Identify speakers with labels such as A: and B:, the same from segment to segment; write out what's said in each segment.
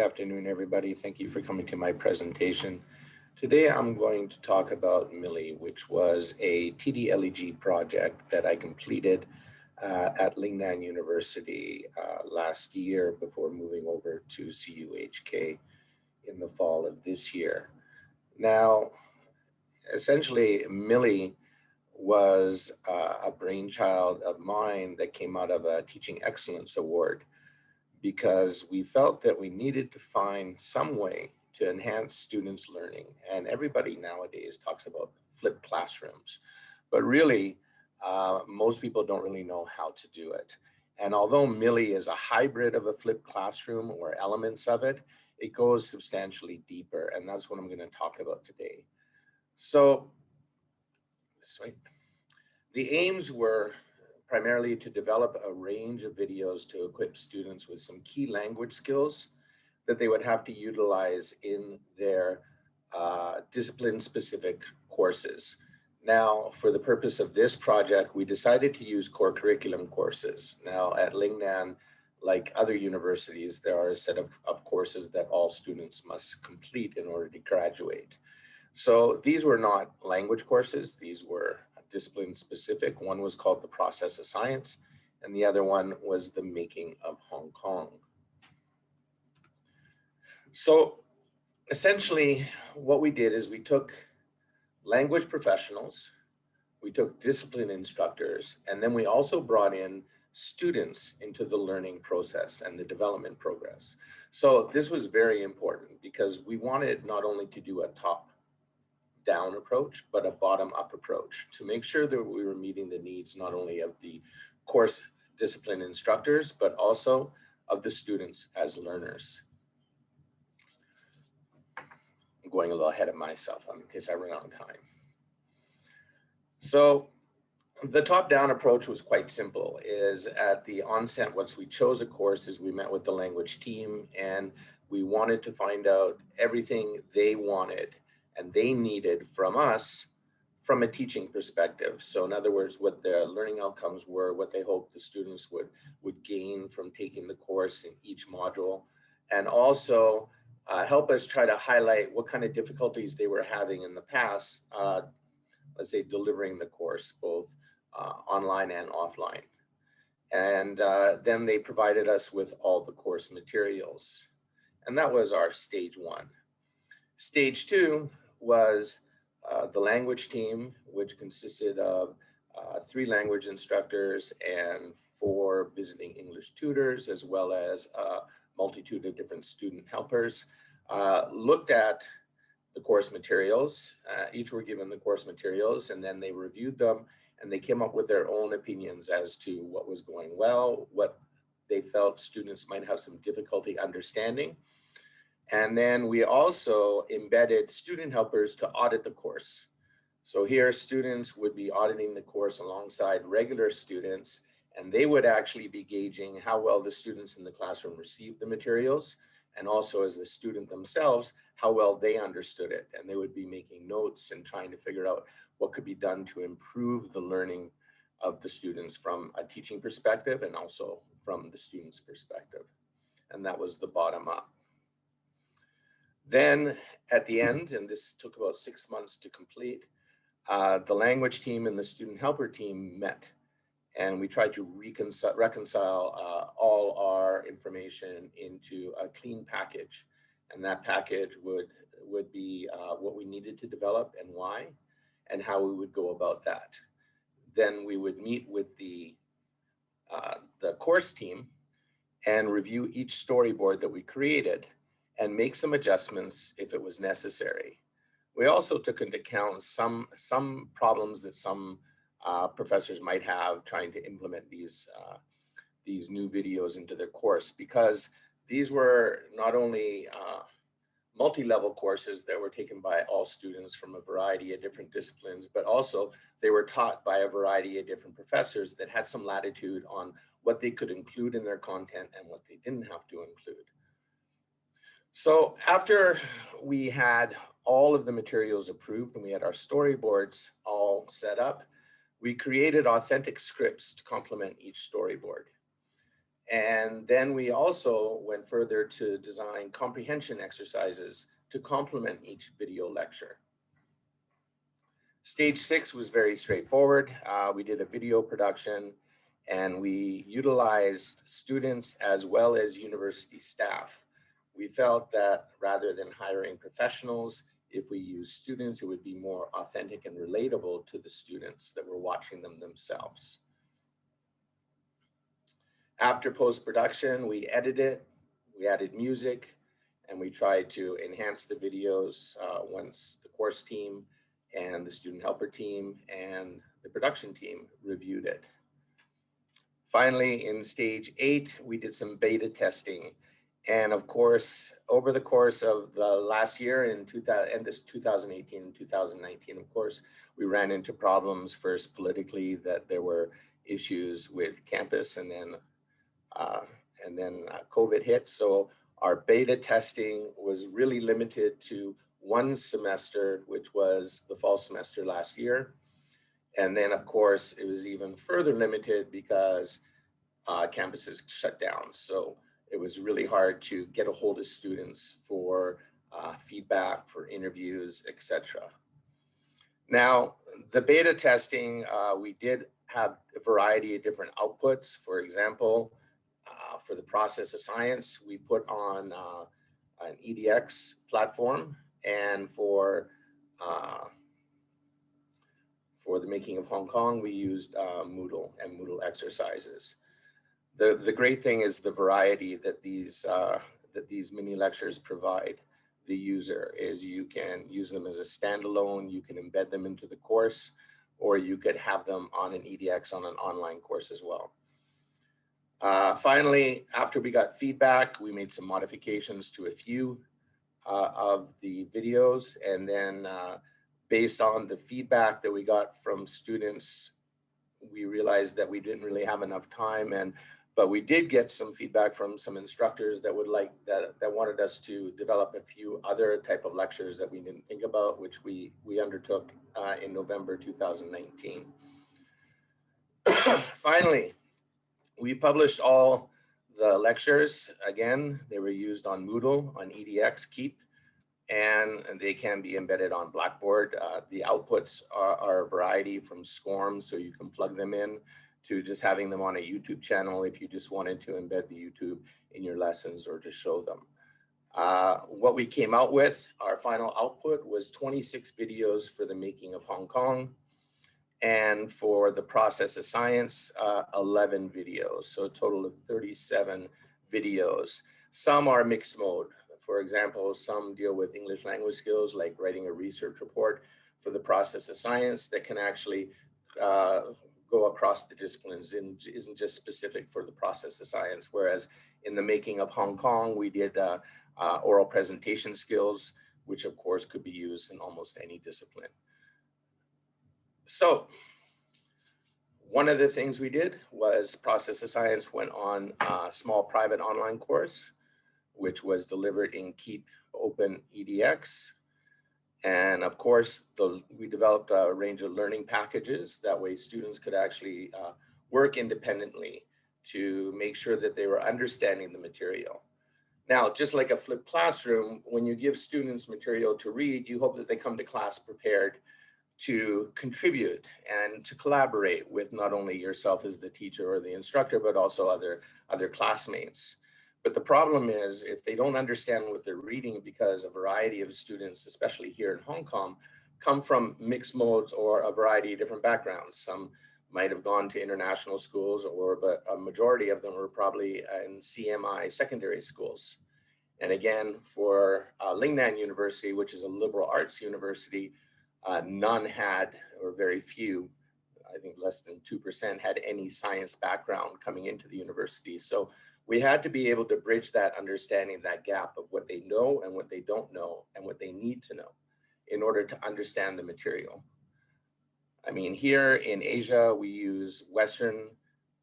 A: afternoon, everybody. Thank you for coming to my presentation. Today, I'm going to talk about MiLEE, which was a TD-LEG project that I completed at Lingnan University last year before moving over to CUHK in the fall of this year. Now, essentially, MiLEE was a brainchild of mine that came out of a Teaching Excellence Award, because we felt that we needed to find some way to enhance students' learning. And everybody nowadays talks about flipped classrooms, but really, most people don't really know how to do it. And although MiLEE is a hybrid of a flipped classroom or elements of it, it goes substantially deeper, and that's what I'm going to talk about today. So, the aims were primarily to develop a range of videos to equip students with some key language skills that they would have to utilize in their discipline-specific courses. Now, for the purpose of this project, we decided to use core curriculum courses. Now, at Lingnan, like other universities, there are a set of courses that all students must complete in order to graduate. So these were not language courses, these were discipline specific. One was called the Process of Science, and the other one was the Making of Hong Kong. So essentially what we did is we took language professionals, we took discipline instructors, and then we also brought in students into the learning process and the development progress. So this was very important because we wanted not only to do a top-down approach, but a bottom-up approach to make sure that we were meeting the needs not only of the course discipline instructors, but also of the students as learners. I'm going a little ahead of myself in case I run out of time. So the top-down approach was quite simple. Is at the onset, once we chose a course, is we met with the language team and we wanted to find out everything they wanted and they needed from us from a teaching perspective. So in other words, what their learning outcomes were, what they hoped the students would gain from taking the course in each module, and also help us try to highlight what kind of difficulties they were having in the past, let's say delivering the course, both online and offline. And then they provided us with all the course materials. And that was our stage one. Stage two was the language team, which consisted of 3 language instructors and 4 visiting English tutors, as well as a multitude of different student helpers, looked at the course materials. Each were given the course materials, and then they reviewed them, and they came up with their own opinions as to what was going well, what they felt students might have some difficulty understanding. And then we also embedded student helpers to audit the course. So here students would be auditing the course alongside regular students, and they would actually be gauging how well the students in the classroom received the materials, and also as the student themselves, how well they understood it. And they would be making notes and trying to figure out what could be done to improve the learning of the students from a teaching perspective and also from the student's perspective. And that was the bottom up. Then at the end, and this took about 6 months to complete, the language team and the student helper team met, and we tried to reconcile all our information into a clean package. And that package would be what we needed to develop and why, and how we would go about that. Then we would meet with the course team and review each storyboard that we created and make some adjustments if it was necessary. We also took into account some problems that some professors might have trying to implement these new videos into their course, because these were not only multi-level courses that were taken by all students from a variety of different disciplines, but also they were taught by a variety of different professors that had some latitude on what they could include in their content and what they didn't have to include. So after we had all of the materials approved and we had our storyboards all set up, we created authentic scripts to complement each storyboard. And then we also went further to design comprehension exercises to complement each video lecture. Stage 6 was very straightforward. We did a video production and we utilized students as well as university staff. We felt that rather than hiring professionals, if we use students, it would be more authentic and relatable to the students that were watching them themselves. After post-production, we edited, we added music, and we tried to enhance the videos once the course team and the student helper team and the production team reviewed it. Finally, in stage 8, we did some beta testing. And of course, over the course of the last year in 2018 and 2019, of course, we ran into problems first politically, that there were issues with campus, and then COVID hit. So our beta testing was really limited to one semester, which was the fall semester last year. And then of course, it was even further limited because campuses shut down. So it was really hard to get a hold of students for feedback, for interviews, etc. Now, the beta testing, we did have a variety of different outputs. For example, for the process of science, we put on an EDX platform, and for the making of Hong Kong, we used Moodle and Moodle exercises. The great thing is the variety that these mini lectures provide the user is you can use them as a standalone, you can embed them into the course, or you could have them on an EDX on an online course as well. Finally, after we got feedback, we made some modifications to a few of the videos, and then based on the feedback that we got from students, we realized that we didn't really have enough time, but we did get some feedback from some instructors that wanted us to develop a few other type of lectures that we didn't think about, which we undertook in November 2019. Finally, we published all the lectures. Again, they were used on Moodle, on EDX, Keep, and they can be embedded on Blackboard. The outputs are a variety from SCORM, so you can plug them in, to just having them on a YouTube channel if you just wanted to embed the YouTube in your lessons or just show them. What we came out with, our final output, was 26 videos for the making of Hong Kong, and for the process of science, 11 videos, so a total of 37 videos. Some are mixed mode. For example, some deal with English language skills, like writing a research report for the process of science that can actually go across the disciplines and isn't just specific for the process of science. Whereas in the making of Hong Kong, we did oral presentation skills, which of course could be used in almost any discipline. So one of the things we did was process of science went on a small private online course, which was delivered in Keep Open EDX. And of course, we developed a range of learning packages. That way students could actually work independently to make sure that they were understanding the material. Now, just like a flipped classroom, when you give students material to read, you hope that they come to class prepared to contribute and to collaborate with not only yourself as the teacher or the instructor, but also other classmates. But the problem is, if they don't understand what they're reading, because a variety of students, especially here in Hong Kong, come from mixed modes or a variety of different backgrounds. Some might have gone to international schools, but a majority of them were probably in CMI secondary schools. And again, for Lingnan University, which is a liberal arts university, none had, or very few, I think less than 2% had any science background coming into the university. So we had to be able to bridge that understanding, that gap of what they know and what they don't know and what they need to know in order to understand the material. I mean, here in Asia, we use Western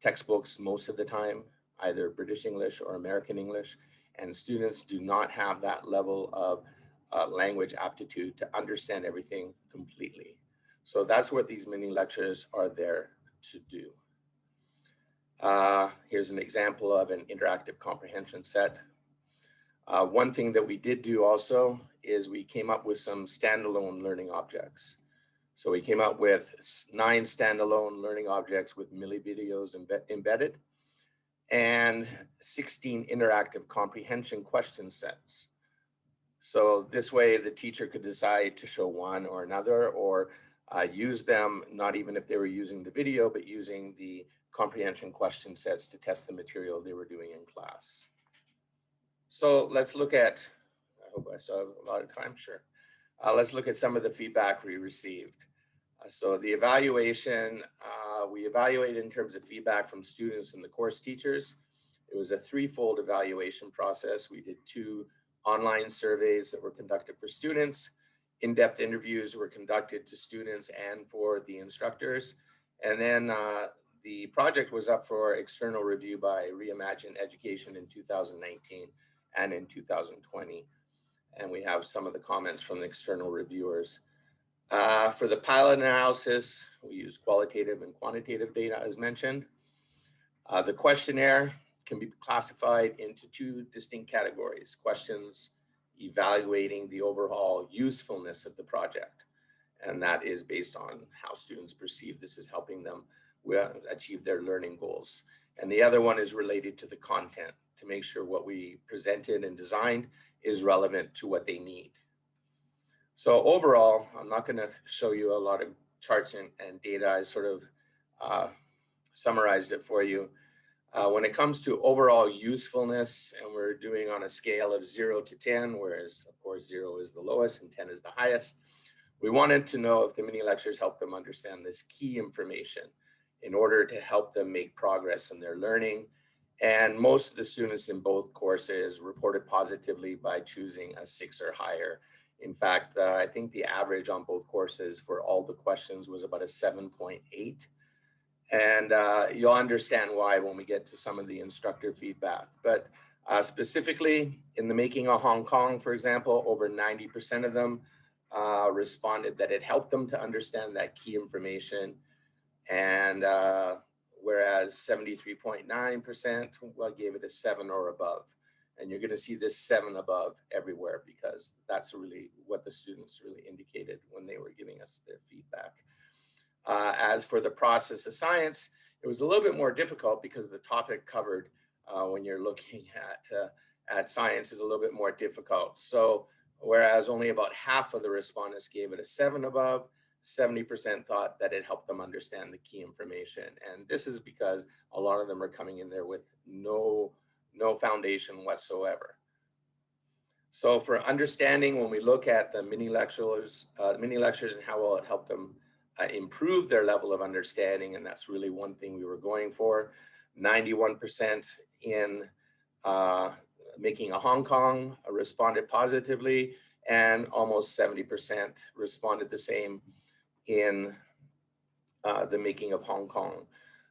A: textbooks most of the time, either British English or American English, and students do not have that level of language aptitude to understand everything completely. So that's what these mini lectures are there to do. Here's an example of an interactive comprehension set. One thing that we did do also is we came up with some standalone learning objects. So we came up with 9 standalone learning objects with MiLEE videos embedded and 16 interactive comprehension question sets. So this way the teacher could decide to show one or another, or use them, not even if they were using the video, but using the comprehension question sets to test the material they were doing in class. So let's look at, I hope I still have a lot of time, sure. Let's look at some of the feedback we received. So the evaluation, we evaluated in terms of feedback from students and the course teachers. It was a 3-fold evaluation process. We did 2 online surveys that were conducted for students. In-depth interviews were conducted to students and for the instructors. And then the project was up for external review by Reimagine Education in 2019 and in 2020. And we have some of the comments from the external reviewers. For the pilot analysis, we use qualitative and quantitative data as mentioned. The questionnaire can be classified into 2 distinct categories: questions evaluating the overall usefulness of the project. And that is based on how students perceive this is helping them achieve their learning goals. And the other one is related to the content, to make sure what we presented and designed is relevant to what they need. So overall, I'm not going to show you a lot of charts and data. I sort of summarized it for you. When it comes to overall usefulness, and we're doing on a scale of 0 to 10, whereas of course 0 is the lowest and 10 is the highest, we wanted to know if the mini lectures helped them understand this key information in order to help them make progress in their learning. And most of the students in both courses reported positively by choosing a 6 or higher. In fact, I think the average on both courses for all the questions was about a 7.8. And you'll understand why when we get to some of the instructor feedback. But specifically in the making of Hong Kong, for example, over 90% of them responded that it helped them to understand that key information. And whereas 73.9% gave it a 7 or above. And you're going to see this 7 above everywhere, because that's really what the students really indicated when they were giving us their feedback. As for the process of science, it was a little bit more difficult because the topic covered when you're looking at science is a little bit more difficult. So whereas only about half of the respondents gave it a 7 above, 70% thought that it helped them understand the key information. And this is because a lot of them are coming in there with no foundation whatsoever. So for understanding, when we look at the mini lectures and how well it helped them improve their level of understanding, and that's really one thing we were going for. 91% in making a Hong Kong responded positively, and almost 70% responded the same in the making of Hong Kong.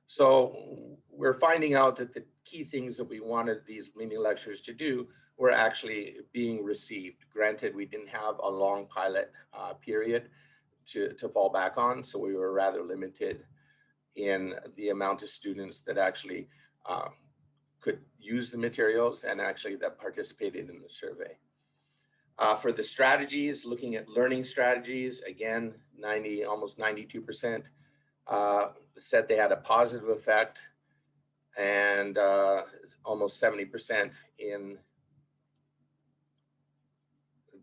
A: So we're finding out that the key things that we wanted these mini lectures to do were actually being received. Granted, we didn't have a long pilot period to fall back on, so we were rather limited in the amount of students that actually could use the materials and actually that participated in the survey. For the strategies, looking at learning strategies, again, almost 92% said they had a positive effect, and almost 70% in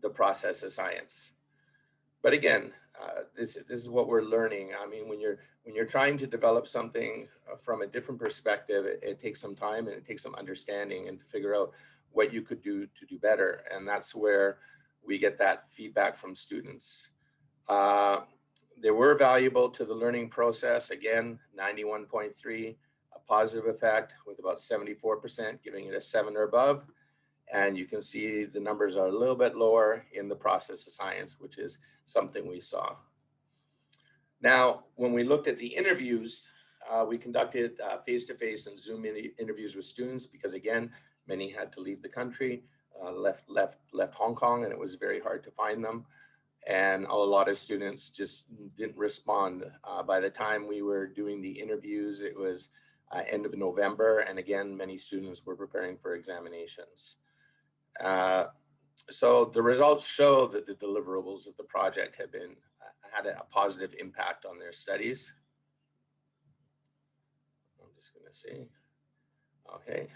A: the process of science. But again, this is what we're learning. I mean, when you're trying to develop something from a different perspective, it takes some time and it takes some understanding and to figure out what you could do to do better. And that's where we get that feedback from students. They were valuable to the learning process. Again, 91.3, a positive effect, with about 74% giving it a 7 or above. And you can see the numbers are a little bit lower in the process of science, which is something we saw. Now, when we looked at the interviews, we conducted face-to-face and Zoom interviews with students because, again, many had to leave the country, left Hong Kong, and it was very hard to find them. And a lot of students just didn't respond. By the time we were doing the interviews, it was end of November. And again, many students were preparing for examinations. So the results show that the deliverables of the project have been had a positive impact on their studies. I'm just going to see. Okay.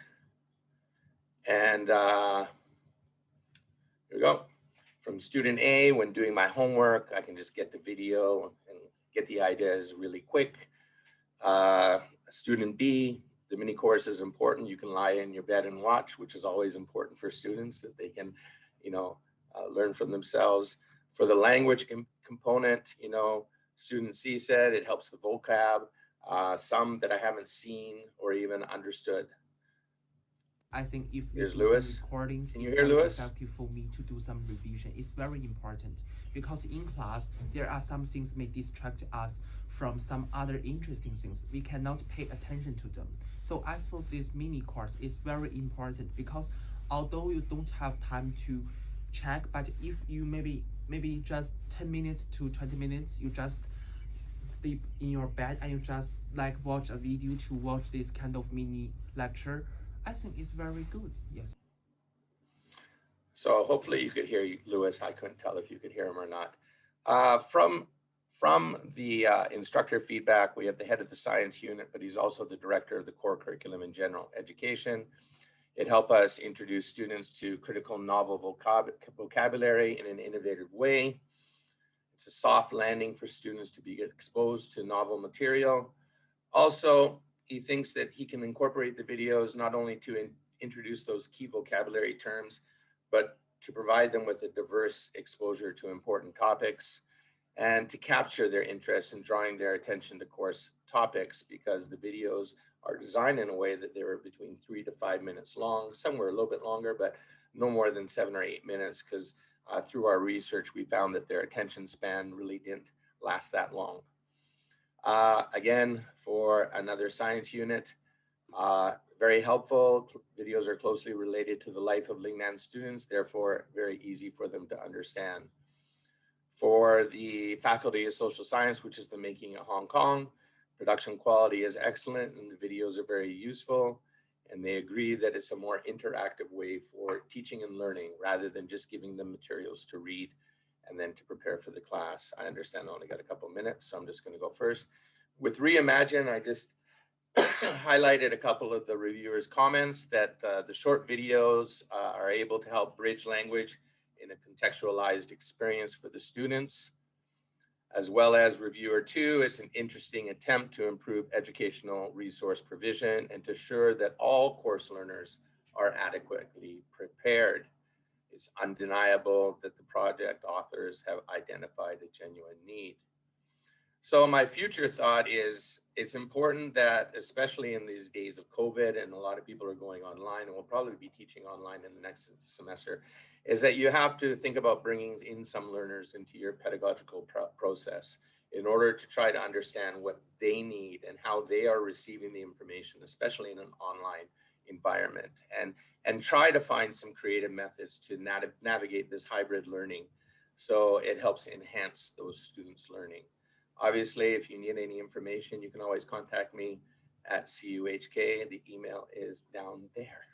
A: And here we go. From student A, when doing my homework, I can just get the video and get the ideas really quick. Student B, the mini course is important. You can lie in your bed and watch, which is always important for students, that they can, learn from themselves. For the language component, student C said it helps the vocab, some that I haven't seen or even understood.
B: I think if we
A: Here's
B: do
A: Lewis.
B: some recordings,
A: Can you
B: it's
A: hear
B: very
A: Lewis?
B: effective for me to do some revision. It's very important because in class, there are some things may distract us from some other interesting things. We cannot pay attention to them. So as for this mini course, it's very important because although you don't have time to check, but if you maybe just 10 minutes to 20 minutes, you just sleep in your bed and you just like watch a video to watch this kind of mini lecture, I think it's very good. Yes.
A: So hopefully you could hear Lewis. I couldn't tell if you could hear him or not. From the instructor feedback, we have the head of the science unit, but he's also the director of the core curriculum in general education. It helped us introduce students to critical novel vocabulary in an innovative way. It's a soft landing for students to be exposed to novel material. Also, he thinks that he can incorporate the videos not only to introduce those key vocabulary terms, but to provide them with a diverse exposure to important topics and to capture their interest in drawing their attention to course topics, because the videos are designed in a way that they were between 3 to 5 minutes long. Some were a little bit longer, but no more than 7 or 8 minutes, because through our research, we found that their attention span really didn't last that long. Again, for another science unit, very helpful. Videos are closely related to the life of Lingnan students, therefore very easy for them to understand. For the Faculty of Social Science, which is the Making of Hong Kong, production quality is excellent and the videos are very useful. And they agree that it's a more interactive way for teaching and learning rather than just giving them materials to read and then to prepare for the class. I understand I only got a couple minutes, so I'm just going to go first. With Reimagine, I just highlighted a couple of the reviewers' comments that the short videos are able to help bridge language in a contextualized experience for the students. As well as reviewer 2, it's an interesting attempt to improve educational resource provision and to ensure that all course learners are adequately prepared. It's undeniable that the project authors have identified a genuine need. So my future thought is it's important that, especially in these days of COVID and a lot of people are going online and will probably be teaching online in the next semester, is that you have to think about bringing in some learners into your pedagogical process in order to try to understand what they need and how they are receiving the information, especially in an online environment, and try to find some creative methods to navigate this hybrid learning so it helps enhance those students' learning. Obviously, if you need any information, you can always contact me at CUHK. The email is down there.